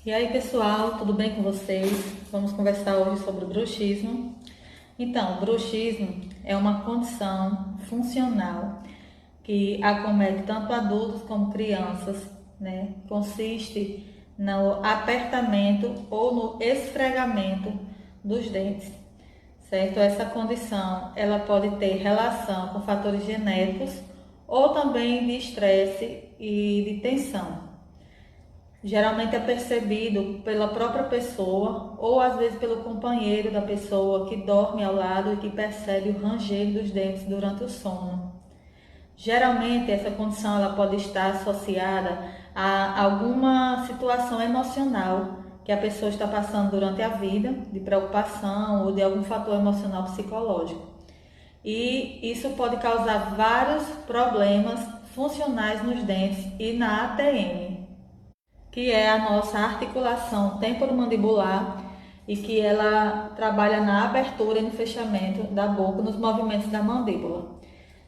E aí pessoal, tudo bem com vocês? Vamos conversar hoje sobre o bruxismo. Então, o bruxismo é uma condição funcional que acomete tanto adultos como crianças, né? Consiste no apertamento ou no esfregamento dos dentes, certo? Essa condição, ela pode ter relação com fatores genéticos ou também de estresse e de tensão. Geralmente é percebido pela própria pessoa ou às vezes pelo companheiro da pessoa que dorme ao lado e que percebe o ranger dos dentes durante o sono. Geralmente essa condição ela pode estar associada a alguma situação emocional que a pessoa está passando durante a vida, de preocupação ou de algum fator emocional psicológico. E isso pode causar vários problemas funcionais nos dentes e na ATM, que é a nossa articulação temporomandibular e que ela trabalha na abertura e no fechamento da boca, nos movimentos da mandíbula.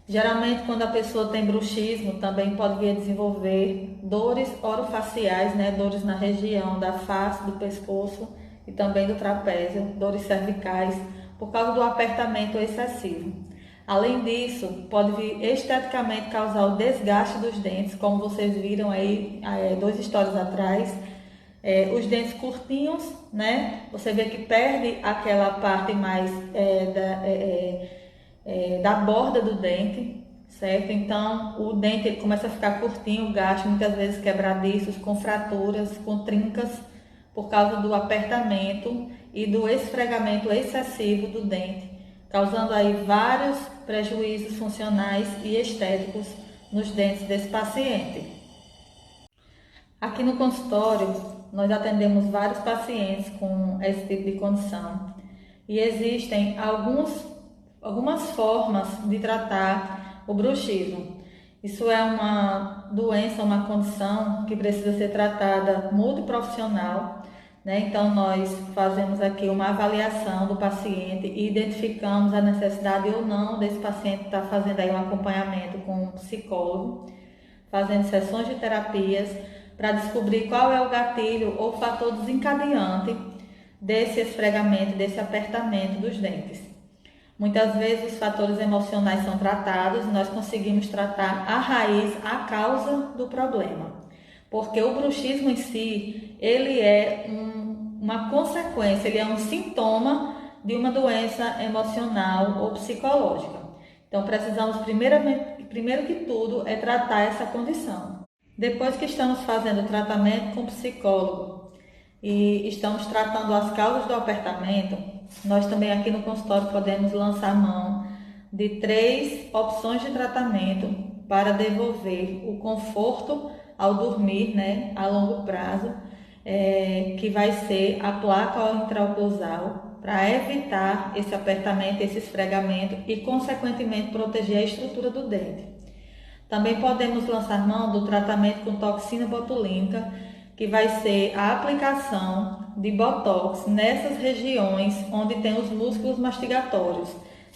Geralmente, quando a pessoa tem bruxismo, também pode vir a desenvolver dores orofaciais, né? Dores na região da face, do pescoço e também do trapézio, dores cervicais, por causa do apertamento excessivo. Além disso, pode vir esteticamente causar o desgaste dos dentes, como vocês viram aí 2 stories atrás. Os dentes curtinhos, né? Você vê que perde aquela parte mais da borda do dente, certo? Então, o dente ele começa a ficar curtinho, gasto, muitas vezes quebradiços, com fraturas, com trincas, por causa do apertamento e do esfregamento excessivo do dente, causando aí vários prejuízos funcionais e estéticos nos dentes desse paciente. Aqui no consultório, nós atendemos vários pacientes com esse tipo de condição e existem algumas formas de tratar o bruxismo. Isso é uma doença, uma condição que precisa ser tratada multiprofissional, né? Então nós fazemos aqui uma avaliação do paciente e identificamos a necessidade ou não desse paciente estar fazendo aí um acompanhamento com um psicólogo, fazendo sessões de terapias para descobrir qual é o gatilho ou fator desencadeante desse esfregamento, desse apertamento dos dentes. Muitas vezes os fatores emocionais são tratados e nós conseguimos tratar a raiz, a causa do problema. Porque o bruxismo em si, ele é uma consequência, ele é um sintoma de uma doença emocional ou psicológica. Então precisamos primeiro que tudo é tratar essa condição. Depois que estamos fazendo o tratamento com o psicólogo e estamos tratando as causas do apertamento, nós também aqui no consultório podemos lançar mão de 3 opções de tratamento para devolver o conforto ao dormir, né, a longo prazo, que vai ser a placa intraoclusal, para evitar esse apertamento, esse esfregamento e, consequentemente, proteger a estrutura do dente. Também podemos lançar mão do tratamento com toxina botulínica, que vai ser a aplicação de botox nessas regiões onde tem os músculos mastigatórios,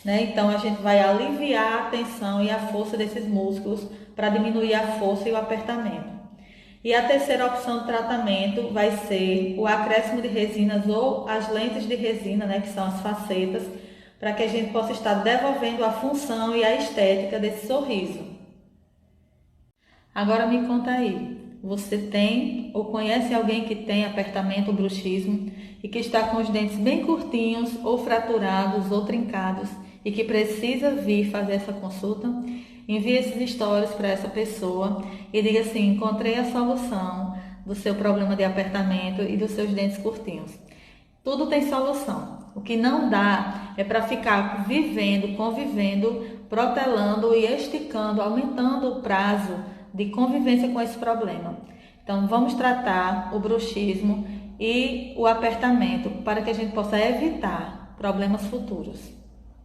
né? Então a gente vai aliviar a tensão e a força desses músculos para diminuir a força e o apertamento. E a terceira opção de tratamento vai ser o acréscimo de resinas ou as lentes de resina, né, que são as facetas, para que a gente possa estar devolvendo a função e a estética desse sorriso. Agora me conta aí, você tem ou conhece alguém que tem apertamento ou bruxismo e que está com os dentes bem curtinhos ou fraturados ou trincados e que precisa vir fazer essa consulta? Envie esses stories para essa pessoa e diga assim: encontrei a solução do seu problema de apertamento e dos seus dentes curtinhos. Tudo tem solução. O que não dá é para ficar vivendo, convivendo, protelando e esticando, aumentando o prazo de convivência com esse problema. Então vamos tratar o bruxismo e o apertamento para que a gente possa evitar problemas futuros.